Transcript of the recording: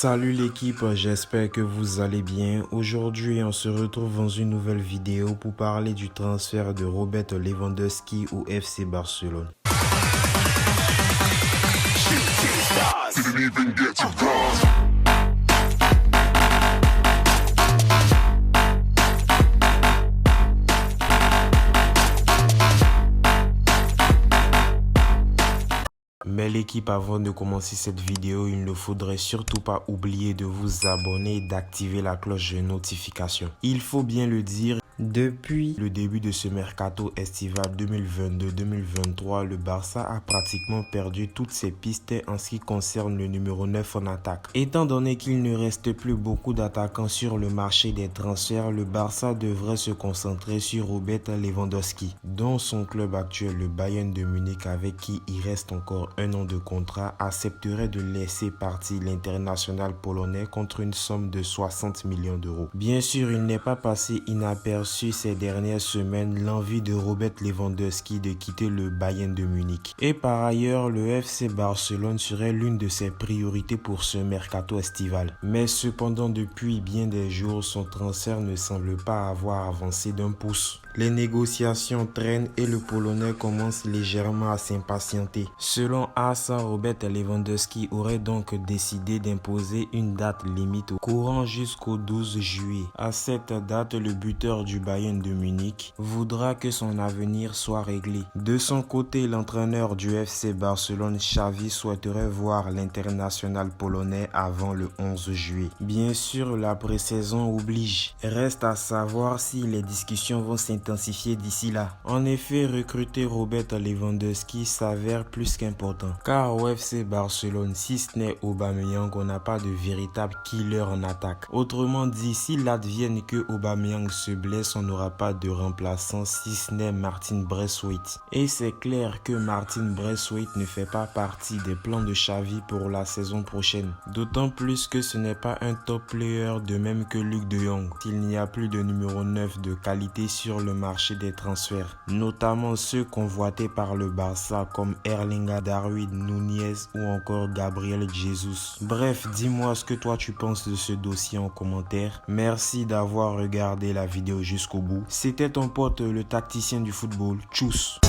Salut l'équipe, j'espère que vous allez bien. Aujourd'hui, on se retrouve dans une nouvelle vidéo pour parler du transfert de Robert Lewandowski au FC Barcelone. Mais l'équipe, avant de commencer cette vidéo, il ne faudrait surtout pas oublier de vous abonner et d'activer la cloche de notification. Il faut bien le dire, depuis le début de ce mercato estival 2022-2023, le Barça a pratiquement perdu toutes ses pistes en ce qui concerne le numéro 9 en attaque. Étant donné qu'il ne reste plus beaucoup d'attaquants sur le marché des transferts, le Barça devrait se concentrer sur Robert Lewandowski, dont son club actuel, le Bayern de Munich, avec qui il reste encore un an de contrat, accepterait de laisser partir l'international polonais contre une somme de 60 millions d'euros. Bien sûr, il n'est pas passé inaperçu ces dernières semaines l'envie de Robert Lewandowski de quitter le Bayern de Munich. Et par ailleurs, le FC Barcelone serait l'une de ses priorités pour ce mercato estival. Mais cependant, depuis bien des jours, son transfert ne semble pas avoir avancé d'un pouce. Les négociations traînent et le Polonais commence légèrement à s'impatienter. Selon AS, Robert Lewandowski aurait donc décidé d'imposer une date limite courant jusqu'au 12 juillet. À cette date, le buteur du Bayern de Munich voudra que son avenir soit réglé. De son côté, l'entraîneur du FC Barcelone, Xavi, souhaiterait voir l'international polonais avant le 11 juillet. Bien sûr, la pré-saison oblige. Reste à savoir si les discussions vont s'intensifier d'ici là. En effet, recruter Robert Lewandowski s'avère plus qu'important. Car au FC Barcelone, si ce n'est Aubameyang, on n'a pas de véritable killer en attaque. Autrement dit, s'il advienne que Aubameyang se blesse, on n'aura pas de remplaçant si ce n'est Martin Braithwaite. Et c'est clair que Martin Braithwaite ne fait pas partie des plans de Xavi pour la saison prochaine. D'autant plus que ce n'est pas un top player, de même que Luuk de Jong. Il n'y a plus de numéro 9 de qualité sur le marché des transferts, notamment ceux convoités par le Barça comme Erling Darwin Núñez ou encore Gabriel Jesus. Bref, dis-moi ce que toi tu penses de ce dossier en commentaire. Merci d'avoir regardé la vidéo jusqu'au bout. C'était ton pote le tacticien du football. Tchuss.